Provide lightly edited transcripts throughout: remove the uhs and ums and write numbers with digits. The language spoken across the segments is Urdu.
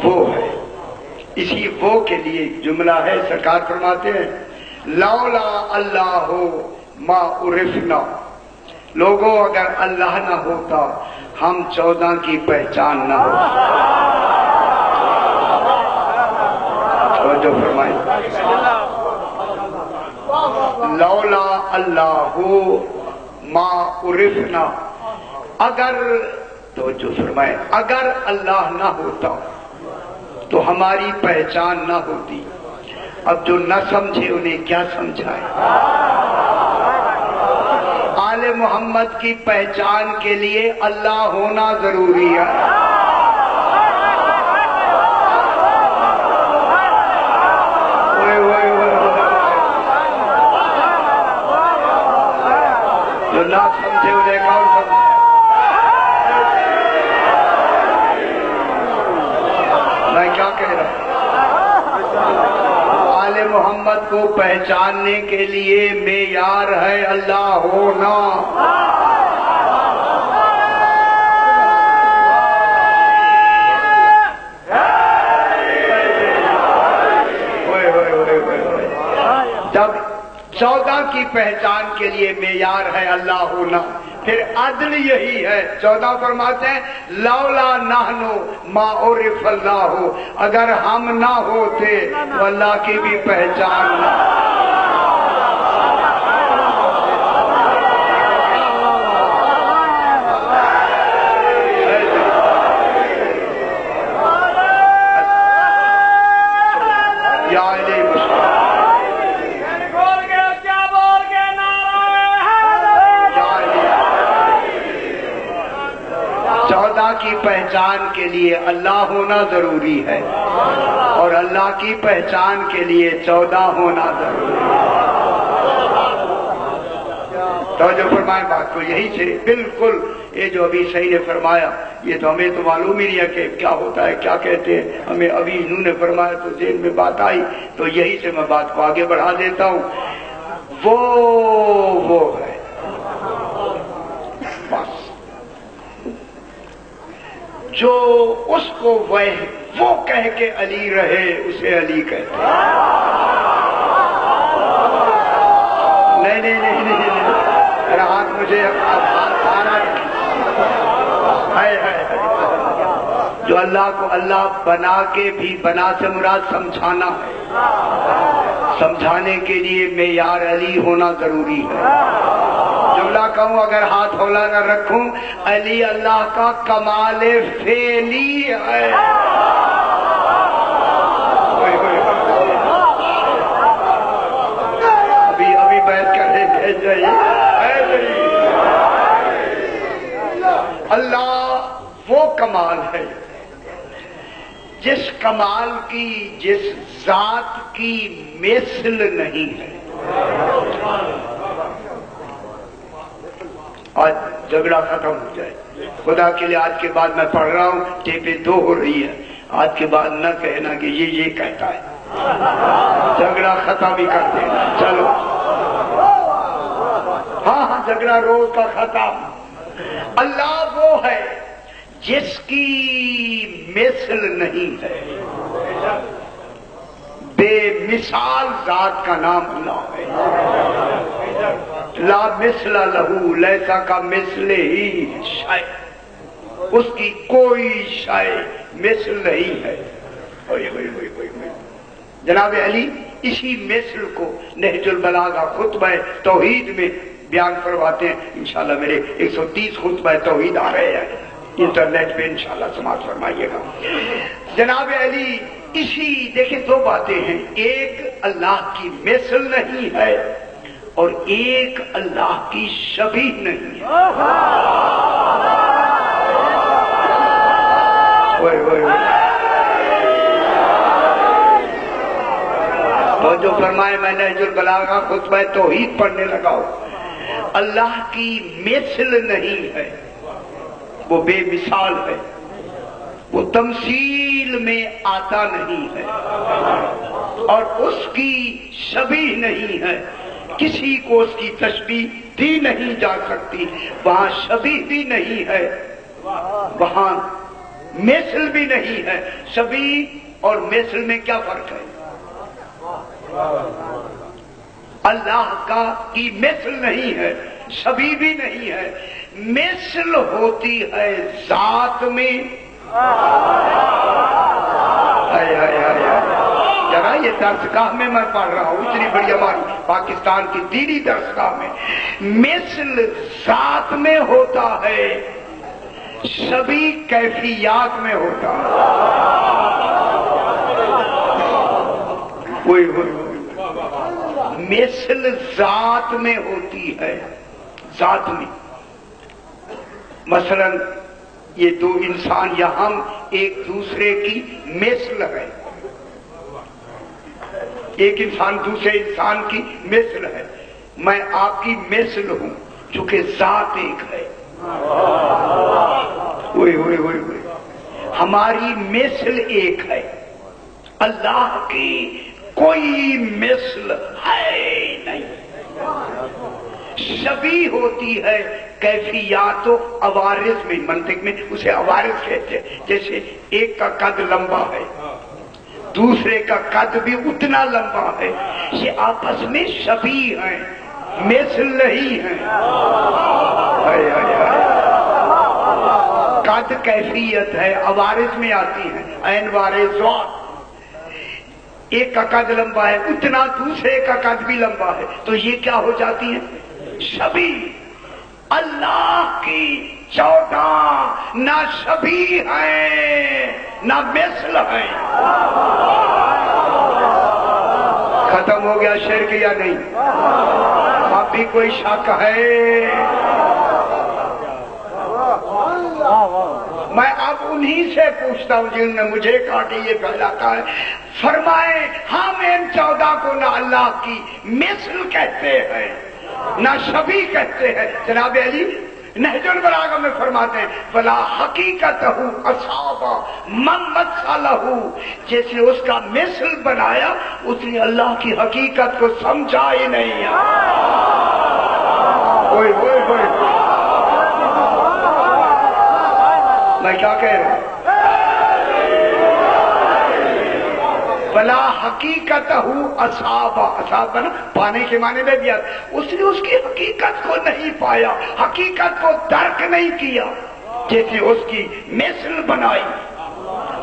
وہ ہے. اسی وہ کے لیے جملہ ہے، سرکار فرماتے ہیں لولا اللہ ما عرفنا، لوگوں اگر اللہ نہ ہوتا ہم 14 کی پہچان نہ ہوتی. جو فرمائے لولا اللہ ما عرفنا، اگر تو جو فرمائے اگر اللہ نہ ہوتا تو ہماری پہچان نہ ہوتی. اب جو نہ سمجھے انہیں کیا سمجھائے. آل محمد کی پہچان کے لیے اللہ ہونا ضروری ہے. جو نہ سمجھے انہیں کون سمجھے. میں کیا کہہ رہا ہوں؟ آل محمد کو پہچاننے کے لیے معیار ہے اللہ ہونا. جب 14 کی پہچان کے لیے معیار ہے اللہ ہونا، پھر عدل یہی ہے. 14 فرماتے ہیں لولا نحنو ما عرف اللہ، اگر ہم نہ ہوتے تو اللہ کی بھی پہچان نہ. کی پہچان کے لیے اللہ ہونا ضروری ہے اور اللہ کی پہچان کے لیے 14 ہونا ضروری ہے. تو جو فرمائے بات کو یہی سے بالکل یہ جو ابھی صحیح نے فرمایا، یہ تو ہمیں تو معلوم ہی نہیں ہے کہ کیا ہوتا ہے کیا کہتے ہیں. ہمیں ابھی انہوں نے فرمایا تو ذہن میں بات آئی، تو یہی سے میں بات کو آگے بڑھا دیتا ہوں. وہ ہے بس جو اس کو وہ کہہ کے علی رہے اسے علی کہتے ہیں. نہیں میرا ہاتھ مجھے جو اللہ کو اللہ بنا کے بھی، بنا سے مراد سمجھانا ہے، سمجھانے کے لیے معیار علی ہونا ضروری ہے. جملہ کہوں اگر ہاتھ ہولا کر رکھوں، علی اللہ کا کمال فعلی ہے. ابھی بیٹھ کر بھیج جائیے. اللہ وہ کمال ہے جس کمال کی، جس ذات کی مثل نہیں ہے. آج جھگڑا ختم ہو جائے خدا کے لیے. آج کے بعد میں پڑھ رہا ہوں، ٹیپیں 2 ہو رہی ہے. آج کے بعد نہ کہنا کہ یہ کہتا ہے. جھگڑا ختم ہی کر دینا. چلو ہاں جھگڑا روز کا ختم. اللہ وہ ہے جس کی مثل نہیں ہے. بے مثال ذات کا نام اللہ ہے. لا مثل لہو لیسا کا مثل ہی شے، اس کی کوئی شے مثل نہیں ہے. جناب علی اسی مثل کو نہج البلاغہ خطبہ توحید میں بیان فرماتے ہیں. انشاءاللہ میرے 130 خطبہ توحید آ رہے ہیں انٹرنیٹ پہ، انشاءاللہ سماعت فرمائیے گا. جناب علی اسی دیکھیں 2 باتیں ہیں، ایک اللہ کی مثل نہیں ہے اور ایک اللہ کی شبیہ نہیں ہے. تو جو فرمائے میں نہج البلاغہ خطبہ توحید پڑھنے لگا ہوں. اللہ کی مثل نہیں ہے، وہ بے مثال ہے، وہ تمثیل میں آتا نہیں ہے، اور اس کی شبیہ نہیں ہے. کسی کو اس کی تشبیہ دی نہیں جا سکتی. وہاں شبیہ بھی نہیں ہے، وہاں مثل بھی نہیں ہے. شبیہ اور مثل میں کیا فرق ہے؟ اللہ کی مثل نہیں ہے، شبیہ بھی نہیں ہے. مثل ہوتی ہے ذات میں. ذرا یہ درسگاہ میں میں پڑھ رہا ہوں، اتنی بڑی ہماری پاکستان کی دینی درسگاہ میں. مثل ذات میں ہوتا ہے، شبیہ کیفیات میں ہوتا ہے. مثل ذات میں ہوتی ہے، ذات میں. مثلا یہ دو انسان یا ہم ایک دوسرے کی مثل ہے. ایک انسان دوسرے انسان کی مثل ہے. میں آپ کی مثل ہوں چونکہ ذات ایک ہے. ہماری مثل ایک ہے. اللہ کی کوئی مثل ہے نہیں. شبیہ ہوتی ہے کیفیات و عوارض میں. منطق میں اسے عوارض کہتے ہیں. جیسے ایک کا قد لمبا ہے، دوسرے کا قد بھی اتنا لمبا ہے. یہ آپس میں شبیہ ہیں، مثل نہیں ہیں. قد کیفیت ہے، عوارض میں آتی ہیں. عین وارض ذات. ایک کا قد لمبا ہے اتنا دوسرے کا قد بھی لمبا ہے، تو یہ کیا ہو جاتی ہیں؟ شبیہ. اللہ کی 14 نہ شبیہ ہیں نہ مثل ہیں. ختم ہو گیا شرک یا نہیں؟ اب بھی کوئی شک ہے؟ میں اب انہی سے پوچھتا ہوں جنہوں نے مجھے کہا کہ یہ پھیلاتا ہے. فرمائے ہم ان 14 کو نہ اللہ کی مثل کہتے ہیں نہ شبیہ کہتے ہیں. جناب علی نہج البلاغہ میں فرماتے ہیں ولا حقیقتہ اصحابہ من مثلہ. جیسے اس کا مثل بنایا اس نے اللہ کی حقیقت کو سمجھا ہی نہیں ہے. میں کیا کہہ رہا ہوں؟ بلا حقیقت اصحاب نا پانے کے معنی میں دیا. اس نے اس کی حقیقت کو نہیں پایا، حقیقت کو درک نہیں کیا. جیسے اس کی مثل بنائی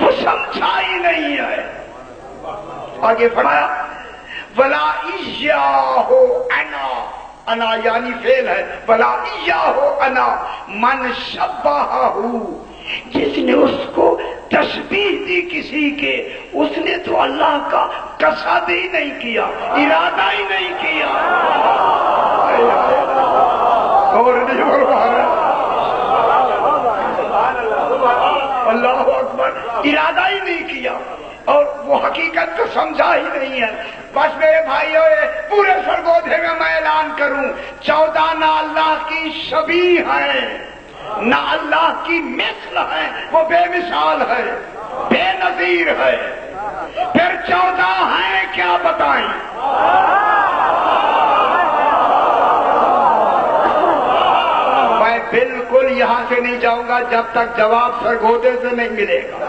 وہ سمجھا ہی نہیں ہے. آگے فرمایا ولا ایاہ انا. انا یعنی فعل ہے. ولا ایاہ انا من شبہہ. جس نے اس کو تشبیہ دی کسی کے، اس نے تو اللہ کا قصد ہی نہیں کیا، ارادہ ہی نہیں کیا. اور اللہ اکبر، ارادہ ہی نہیں کیا اور وہ حقیقت کو سمجھا ہی نہیں ہے. بس میرے بھائیوں پورے سرگودھے میں میں اعلان کروں 14 نہ اللہ کی شبیہ ہیں نہ اللہ کی مثل ہے. وہ بے مثال ہے، بے نظیر ہے. پھر 14 ہیں کیا بتائیں؟ میں بالکل یہاں سے نہیں جاؤں گا جب تک جواب سرگودھے سے نہیں ملے گا.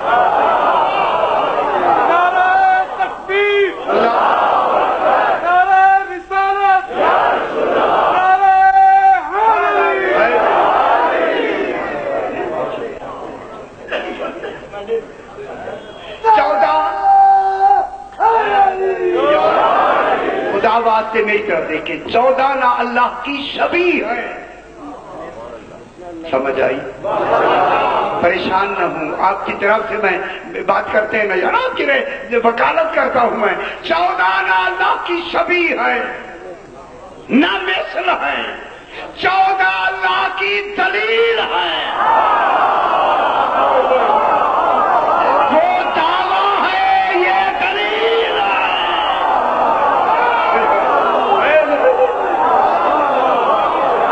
خدا واسطے میری طرف دیکھیں 14 نہ اللہ کی شبیہ ہے. سمجھ آئی؟ پریشان نہ ہوں، آپ کی طرف سے میں بات کرتے ہیں نا جناب کی وکالت کرتا ہوں میں. 14 نہ اللہ کی شبیہ ہے نہ مثل ہے. 14 اللہ کی دلیل ہے. وہ دعویٰ ہے، یہ دلیل ہے.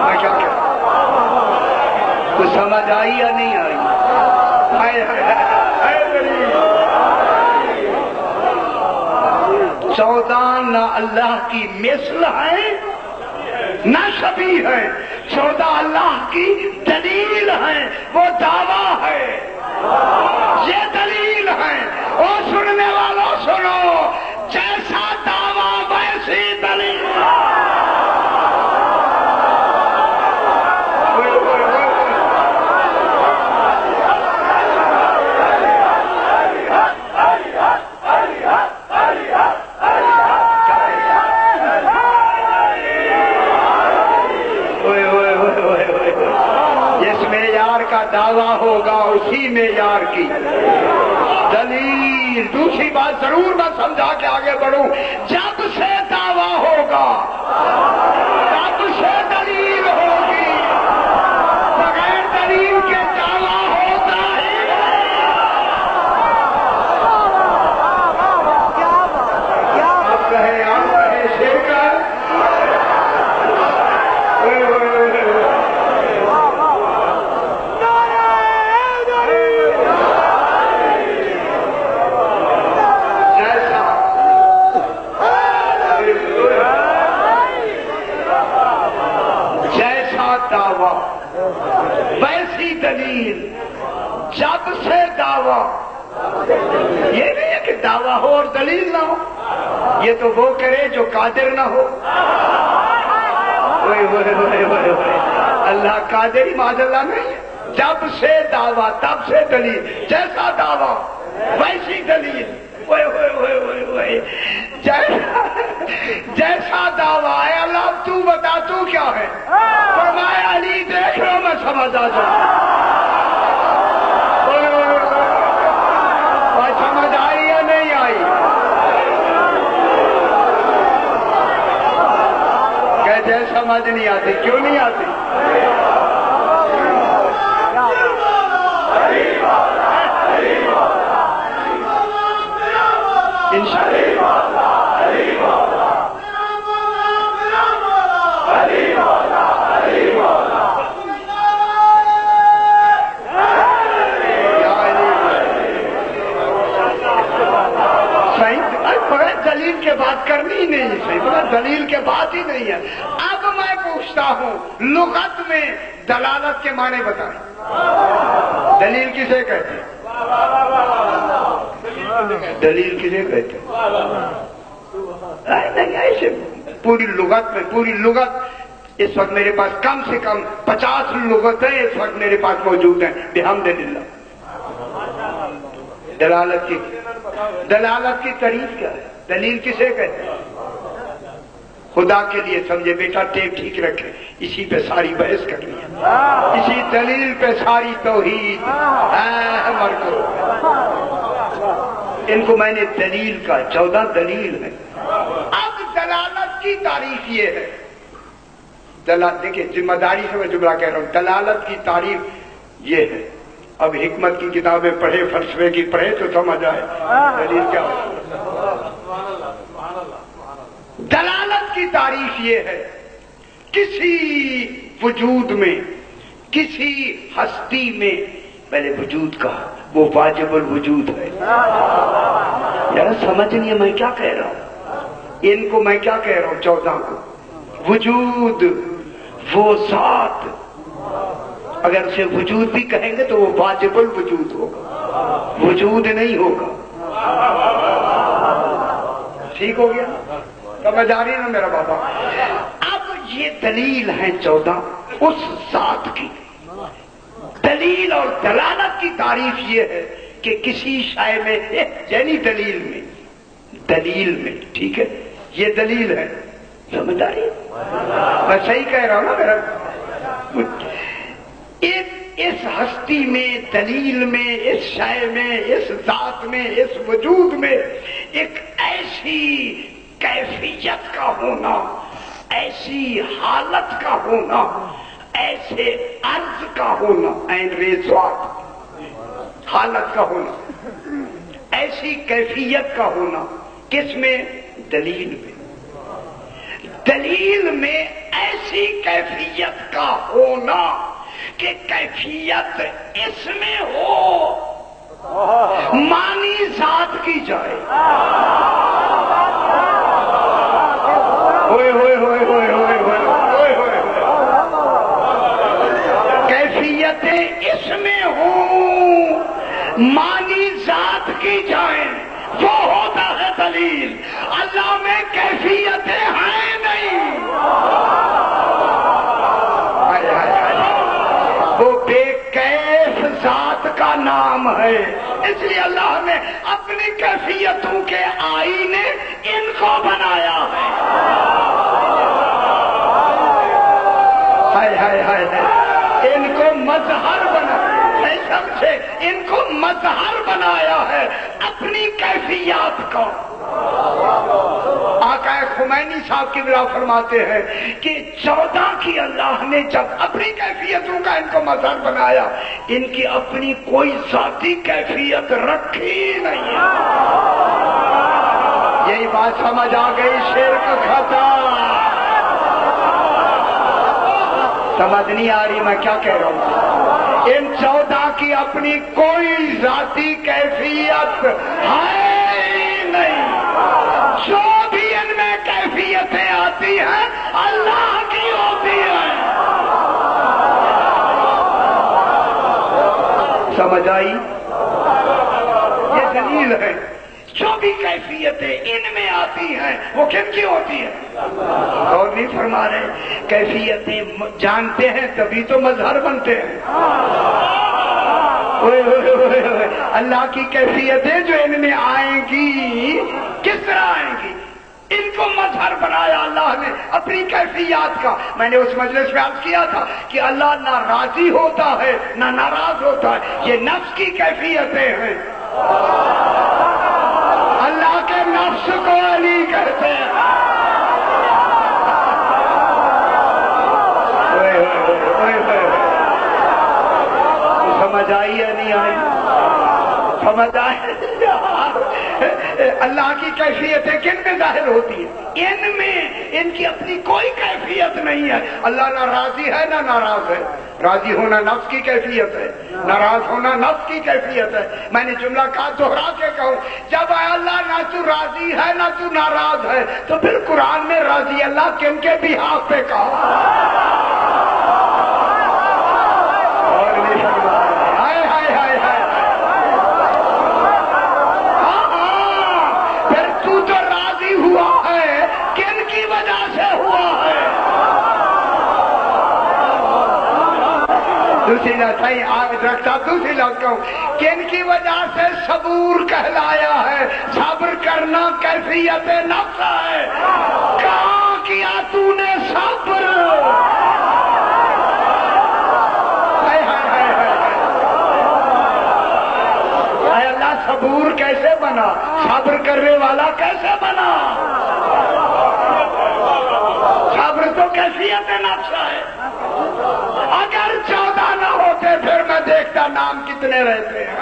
میں کیا کہہ تو سمجھ آئی یا نہیں آئی؟ 14 نہ اللہ کی مثل ہے نہ شبیہ ہے. 14 اللہ کی دلیل ہے، وہ دعویٰ ہے. یہ دلیل ہے. اور سننے والوں سنو، جیسا دعویٰ ویسی دلیل. دعویٰ ہوگا اسی معیار کی دلیل. دوسری بات ضرور میں سمجھا کے آگے بڑھوں، جب سے دعویٰ ہوگا تب سے دلیل ہوگی. بغیر دلیل کے دعویٰ ہوتا ہی نہیں. آپ کہیں شیخر ویسی دلیل. جب سے دعویٰ، یہ نہیں ہے کہ دعویٰ ہو اور دلیل نہ ہو. یہ تو وہ کرے جو قادر نہ ہو. اللہ قادر ہی معاذ اللہ نہیں ہے. جب سے دعویٰ تب سے دلیل. جیسا دعویٰ ویسی دلیل. جیسا دعویٰ ہے. اللہ اب تو بتا تو کیا ہے. فرمایا علی دیکھ لو میں سمجھ آ جاؤں. اور سمجھ آئی یا نہیں آئی؟ کہتے ہیں سمجھ نہیں آتی. کیوں نہیں آتی؟ دلیل کے بات کرنی ہی نہیں. صحیح بولا، دلیل کے بات ہی نہیں ہے. اب میں پوچھتا ہوں، لغت میں دلالت کے معنی بتائیں. دلیل کسے کہتے ہیں؟ دلیل کسے کہتے ہیں؟ نہیں ایسے پوری لغت اس وقت میرے پاس کم سے کم 50 لغتیں اس وقت میرے پاس موجود ہیں بحمدللہ. دلالت کی تعریف کیا ہے؟ دلیل کسے کہتے ہیں؟ خدا کے لیے سمجھے بیٹا، ٹیپ ٹھیک رکھے. اسی پہ ساری بحث کرنی ہے. اسی دلیل پہ ساری توحید مرکز. ان کو میں نے دلیل کا 14 دلیل ہے. اب دلالت کی تعریف یہ ہے. دیکھیں ذمہ داری سے میں جملہ کہہ رہا ہوں. دلالت کی تعریف یہ ہے. اب حکمت کی کتابیں پڑھے، فلسفے کی پڑھے تو سمجھ آئے دلیل کیا ہے. دلالت کی تعریف یہ ہے، کسی وجود میں، کسی ہستی میں، پہلے وجود کا وہ واجب الوجود ہے. یار سمجھ نہیں ہے میں کیا کہہ رہا ہوں. ان کو میں کیا کہہ رہا ہوں 14 کو. وجود وہ ذات، اگر اسے وجود بھی کہیں گے تو وہ واجب الوجود ہوگا، وجود نہیں ہوگا. ٹھیک ہو گیا؟ سمجھ آ رہی نا میرا بابا. اب یہ دلیل ہے 14 اس ذات کی. دلیل اور دلالت کی تعریف یہ ہے کہ کسی شے میں، یعنی دلیل میں ٹھیک ہے، یہ دلیل ہے. سمجھ آ رہی ہے؟ میں صحیح کہہ رہا ہوں نا میرا. اس ہستی میں، دلیل میں، اس شے میں، اس ذات میں، اس وجود میں ایک ایسی کیفیت کا ہونا، ایسی حالت کا ہونا، ایسے عرض کا ہونا، عین ریزوات حالت کا ہونا، ایسی کیفیت کا ہونا. کس میں؟ دلیل میں. دلیل میں ایسی کیفیت کا ہونا کہ کیفیت اس میں ہو، معنی ذات کی جائے. ہوئے ہوئے ہوئے ہوئے ہوئے ہوئے ہوئے کیفیتیں اس میں ہوں مانی ذات کی جائیں وہ ہوتا ہے دلیل، اللہ میں کیفیتیں ہیں نہیں۔ وہ بے کیف ذات کا نام ہے، اس لیے اللہ نے اپنی کیفیتوں کے آئینے ان کو بنایا ہے۔ ان کو مظہر بنایا، نہیں سمجھے، ان کو مظہر بنایا ہے اپنی کیفیات کو۔ آقا خمینی صاحب کی بلا فرماتے ہیں کہ 14 کی اللہ نے جب اپنی کیفیتوں کا ان کو مظہر بنایا، ان کی اپنی کوئی ذاتی کیفیت رکھی نہیں ہے۔ یہی بات سمجھ آ گئی، شرک ختم۔ سمجھ نہیں آ رہی میں کیا کہہ رہا ہوں؟ ان 14 کی اپنی کوئی ذاتی کیفیت ہے ہی نہیں، جو بھی ان میں کیفیتیں آتی ہیں اللہ کی ہوتی ہیں۔ سمجھ آئی؟ یہ دلیل ہے، جو بھی کیفیتیں ان میں آتی ہیں وہ کن کی ہوتی ہے؟ اور نہیں فرما رہے کیفیتیں جانتے ہیں تبھی تو مظہر بنتے ہیں۔ اللہ کی کیفیتیں جو ان میں آئیں گی کس طرح آئیں گی؟ ان کو مظہر بنایا اللہ نے اپنی کیفیات کا۔ میں نے اس مجلس میں عرض کیا تھا کہ اللہ نہ راضی ہوتا ہے نہ ناراض ہوتا ہے، یہ نفس کی کیفیتیں ہیں۔ اللہ کے نفس کو علی کہتے ہیں۔ سمجھ آئی یا نہیں آئی؟ سمجھ آئی؟ اللہ کی کیفیتیں کن میں ظاہر ہوتی ہیں؟ ان میں ان کی اپنی کوئی کیفیت نہیں ہے۔ اللہ نہ راضی ہے نہ ناراض ہے۔ راضی ہونا نفس کی کیفیت ہے، ناراض ہونا نفس کی کیفیت ہے۔ میں نے جملہ کہا دوہرا کے کہوں، جب اے اللہ نہ تو راضی ہے نہ تو ناراض ہے تو پھر قرآن میں راضی اللہ کن کے بہاف پہ کہا؟ اور نہیں فرمایا دوسری لفظ صحیح آگ رکھتا، دوسری لفظ کہوں کن کی وجہ سے صبور کہلایا ہے؟ صبر کرنا کیفیت نفس ہے۔ کہاں کیا تو نے صبر؟ اے اللہ صبور کیسے بنا؟ صبر کرنے والا کیسے بنا؟ صبر تو کیفیت نفس ہے۔ اگر 14 نہ ہوتے پھر میں دیکھتا نام کتنے رہتے ہیں۔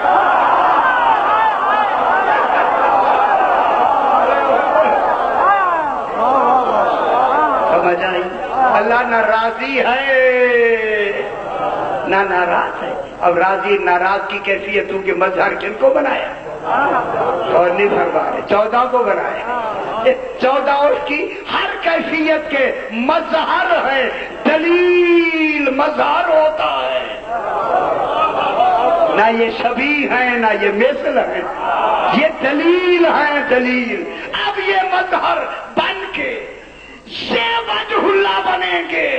سمجھ آئی؟ اللہ نہ راضی ہے نہ ناراض ہے۔ اب راضی ناراض کی کیفیتوں کے مظہر کن کو بنایا؟ اور نہیں فرما رہے 14 کو بنایا۔ 14 اس کی ہر کیفیت کے مظہر ہے، دلیل مظہر ہوتا ہے۔ نہ یہ شبیہ ہیں نہ یہ مثل ہیں، یہ دلیل ہیں، دلیل۔ اب یہ مظہر بن کے یہ وجہ اللہ بنیں گے،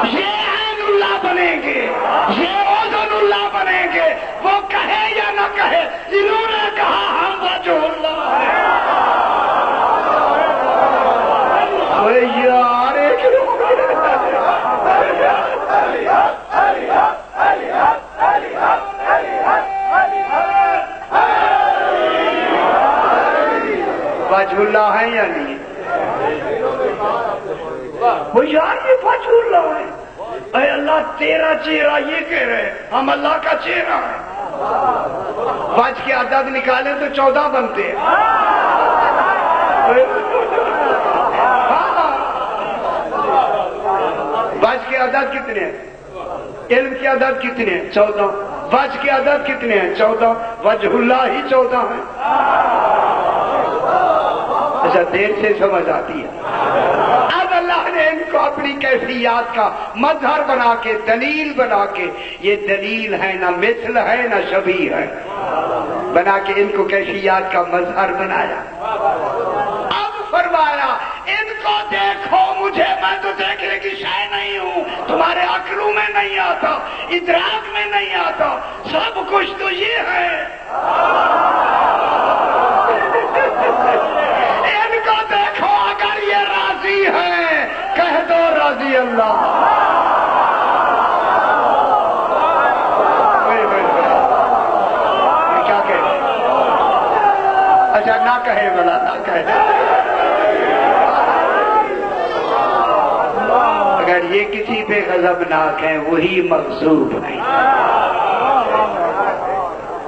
یہ عین اللہ بنیں گے، یہ اذن اللہ بنیں گے۔ وہ کہے یا نہ کہے، انہوں نے کہا ہم وجہ اللہ ہیں۔ یار ایک وجہ اللہ ہے یا نہیں؟ وہ یار یہ وجہ اللہ ہے۔ اے اللہ تیرا چہرہ یہ کہہ رہے ہیں، ہم اللہ کا چہرہ ہے۔ وجہ کے عدد نکالیں تو 14 بنتے ہیں۔ وجہ کے عدد کتنے ہیں؟ علم کے عدد کتنے ہیں؟ 14۔ وجہ کے عدد کتنے ہیں؟ 14۔ وجہ اللہ ہی 14 ہیں۔ اچھا دیر سے سمجھ آتی ہے۔ اب اللہ نے ان کو کو اپنی کیفیات کا مظہر بنا کے، دلیل بنا کے، یہ دلیل ہے نہ مثل ہے نہ شبیہ ہے، بنا کے ان کو کیفیات کا مظہر بنایا۔ اب فرمایا ان کو دیکھو، مجھے میں تو دیکھنے کی شے نہیں ہوں، تمہارے عقلوں میں نہیں آتا، ادراک میں نہیں آتا، سب کچھ تو یہ ہے۔ ان کو دیکھو، اگر یہ راضی ہے کہہ دو رضی اللہ۔ کیا کہے؟ اچھا نہ کہے، بلا نہ کہے۔ اگر یہ کسی پہ غضبناک ہیں وہی مغضوب ہیں۔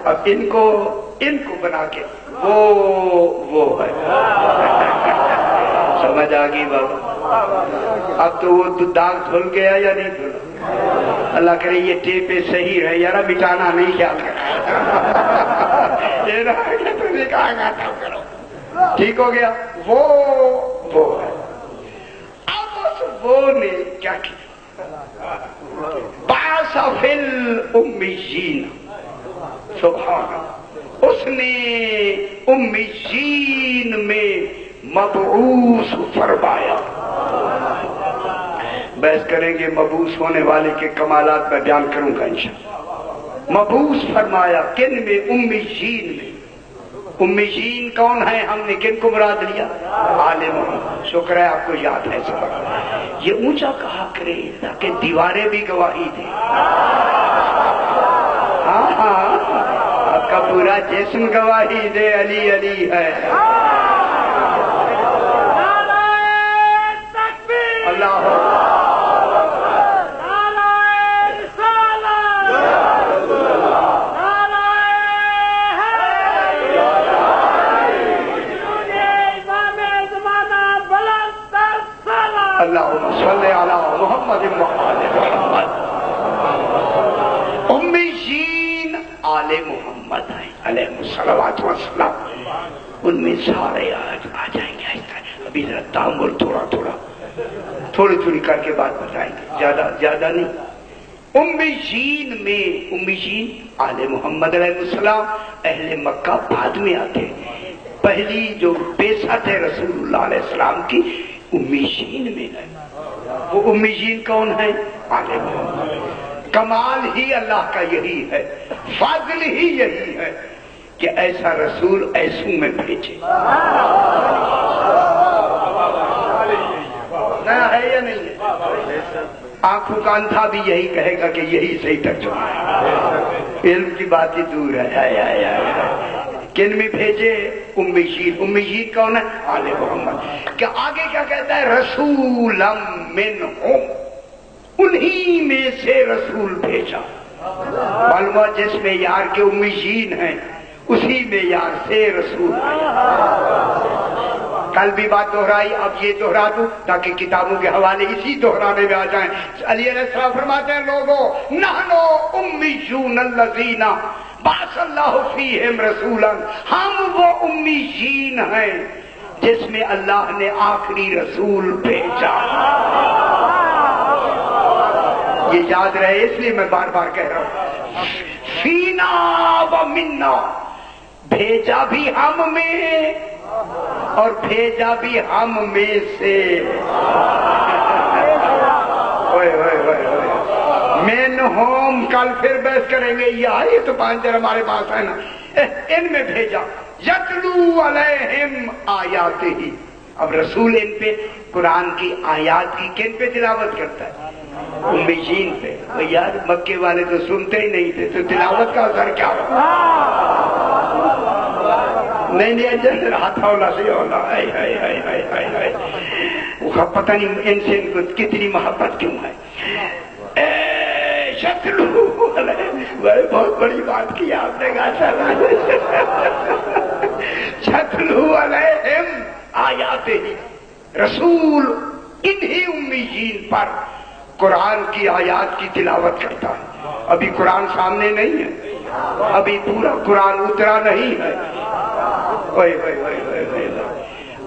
اب ان کو بنا کے وہ ہے۔ سمجھ آ گئی بابا؟ اب تو وہ داغ دھل گیا یا نہیں دھلا؟ اللہ کرے یہ ٹیپ صحیح ہے یار، مٹانا نہیں، خیال کرو۔ ٹھیک ہو گیا؟ وہ ہے۔ اب وہ نے کیا کیا؟ بعث فی الامیین، سبحان اللہ، اس نے امیین میں مبعوث فرمایا۔ بحث کریں گے مبعوث ہونے والے کے کمالات میں بیان کروں گا انشاءاللہ۔ مبعوث فرمایا کن میں؟ امیین میں۔ امیین کون ہیں؟ ہم نے کن کو مراد لیا؟ عالم۔ شکر ہے آپ کو یاد ہے سبق۔ یہ اونچا کہا کرے تاکہ دیواریں بھی گواہی دیں۔ ہاں آپ کا پورا جسم گواہی دے علی علی ہے۔ اللہ اللہم صلی علی محمد محمد۔ امیین آل محمد ہیں علیہ الصلوۃ والسلام، ان میں سارے آ جائیں گے۔ ابھی ذرا تامل تھوڑی کر کے بات بتائیں گے، زیادہ نہیں۔ امیین میں، امیین آل محمد علیہ السلام، اہل مکہ بعد میں آتے ہیں۔ پہلی جو بعثت ہے رسول اللہ علیہ السلام کی امیین میں ہے۔ وہ امیین کون ہیں؟ آل محمد۔ کمال ہی اللہ کا یہی ہے، فضل ہی یہی ہے کہ ایسا رسول ایسوں میں بھیجے۔ نیا ہے یا نہیں ہے؟ آنکھوں کا اندھا بھی یہی کہے گا کہ یہی صحیح ترجمہ ہے۔ علم کی بات ہی دور ہے۔ کن میں بھیجے؟ امیین۔ امیین کون ہے؟ آل محمد۔ کہ آگے کیا کہتا ہے؟ رسولا منہم، انہی میں سے رسول بھیجا۔ معلوم جس میں یار کے امیین ہیں اسی میں یار سے رسول آیا۔ کل بھی بات دہرائی، اب یہ دہرا دوں تاکہ کتابوں کے حوالے اسی دہرانے میں آ جائیں۔ علی علیہ السلام فرماتے ہیں لوگوں نحنو امیون الذین بعث اللہ فیہم رسولا، ہم وہ امیین ہیں جس میں اللہ نے آخری رسول بھیجا۔ یہ یاد رہے اس لیے میں بار بار کہہ رہا ہوں، فینا و منا، بھیجا بھی ہم میں اور بھیجا بھی ہم میں سے۔ منہم، کل پھر بحث کریں گے، یہ تو پانچر ہمارے پاس ہے نا، ان میں بھیجا۔ یتلو علیہم آیات ہی، اب رسول ان پہ قرآن کی آیات کی کن پہ تلاوت کرتا ہے؟ امیین پہ۔ یار مکے والے تو سنتے ہی نہیں تھے تو تلاوت کا اثر کیا ہوا؟ نہیں اجل ہاتھ ہونا سے ہونا، وہ پتہ نہیں ان سے ان کو کتنی محبت کیوں ہے۔ بہت بڑی بات کی آپ نے کہا، چھتلو علیہم آیات ہی، رسول انہی امیین پر قرآن کی آیات کی تلاوت کرتا ہے۔ ابھی قرآن سامنے نہیں ہے، ابھی پورا قرآن اترا نہیں ہے۔